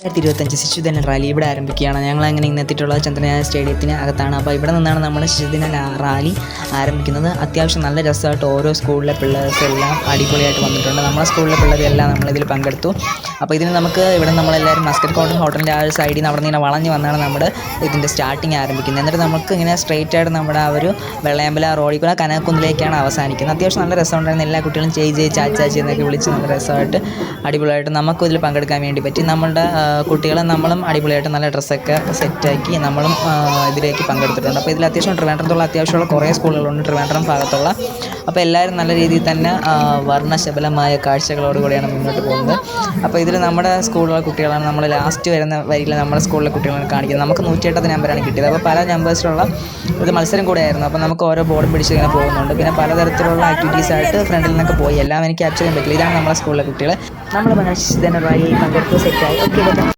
2025 ശിശുദിന rally ഇവിടെ ആരംഭിക്കുകയാണ്. ഞങ്ങളങ്ങനെ ഇന്നെത്തിയിട്ടുള്ളത് ചന്ദ്രനായ സ്റ്റേഡിയത്തിന് അകത്താണ്. അപ്പോൾ ഇവിടെ നിന്നാണ് നമ്മൾ ശിശുദിന റാലി ആരംഭിക്കുന്നത്. അത്യാവശ്യം നല്ല രസമായിട്ട് ഓരോ സ്കൂളിലെ പിള്ളേർക്കെല്ലാം അടിപൊളിയായിട്ട് വന്നിട്ടുണ്ട്. നമ്മുടെ സ്കൂളിലെ പിള്ളേരെല്ലാം നമ്മളിതിൽ പങ്കെടുത്തു. അപ്പോൾ ഇതിന് നമുക്ക് ഇവിടെ നമ്മളെല്ലാവരും മസ്കറ്റ് കോട്ടൺ ഹോട്ടലിൻ്റെ ആ ഒരു സൈഡിൽ നിന്ന് അവിടെ നിന്ന് ഇങ്ങനെ വളഞ്ഞ് വന്നാണ് നമ്മുടെ ഇതിൻ്റെ സ്റ്റാർട്ടിങ് ആരംഭിക്കുന്നത്. എന്നിട്ട് നമുക്ക് ഇങ്ങനെ സ്ട്രെയിറ്റ് ആയിട്ട് നമ്മുടെ ആ ഒരു വെള്ളയമ്പല റോഡിൽ കൂടെ കനകക്കുന്നിലേക്കാണ് അവസാനിക്കുന്നത്. അത്യാവശ്യം നല്ല രസമുണ്ടായിരുന്നു. എല്ലാ കുട്ടികളും ചേച്ചി ചാച്ചാച്ചി എന്നൊക്കെ വിളിച്ച് നല്ല രസമായിട്ട് അടിപൊളിയായിട്ട് നമുക്കും ഇതിൽ പങ്കെടുക്കാൻ വേണ്ടി പറ്റി. നമ്മളുടെ കുട്ടികളും നമ്മളും അടിപൊളിയായിട്ട് നല്ല ഡ്രസ്സൊക്കെ സെറ്റാക്കി നമ്മളും ഇതിലേക്ക് പങ്കെടുത്തിട്ടുണ്ട്. അപ്പോൾ ഇതിൽ അത്യാവശ്യം ട്രിവാൻഡ്രത്തുള്ള അത്യാവശ്യമുള്ള കുറേ സ്കൂളുകളുണ്ട് ട്രിവാൻഡ്രം ഭാഗത്തുള്ള. അപ്പോൾ എല്ലാവരും നല്ല രീതിയിൽ തന്നെ വർണ്ണശബലമായ കാഴ്ചകളോടുകൂടിയാണ് മുന്നോട്ട് പോകുന്നത്. അപ്പോൾ ഇതിൽ നമ്മുടെ സ്കൂളിലെ കുട്ടികളാണ് നമ്മൾ ലാസ്റ്റ് വരുന്ന വരിയിൽ നമ്മുടെ സ്കൂളിലെ കുട്ടികളാണ് കാണിക്കുന്നത്. നമുക്ക് 108 നമ്പറാണ് കിട്ടിയത്. അപ്പോൾ പല നമ്പേഴ്സിലുള്ള ഒരു മത്സരം കൂടെ ആയിരുന്നു. അപ്പോൾ നമുക്ക് ഓരോ ബോർഡും പിടിച്ച് ഇങ്ങനെ പോകുന്നുണ്ട്. പിന്നെ പലതരത്തിലുള്ള ആക്ടിവിറ്റീസായിട്ട് ഫ്രണ്ടിൽ നിന്നൊക്കെ പോയി എല്ലാം എനിക്ക് ക്യാപ്ചർ ചെയ്യാൻ പറ്റില്ല. ഇതാണ് നമ്മുടെ സ്കൂളിലെ കുട്ടികൾ. നമ്മൾ ശിശുദിന റാലിയിൽ പങ്കെടുത്ത് സെറ്റായി. ഓക്കെ.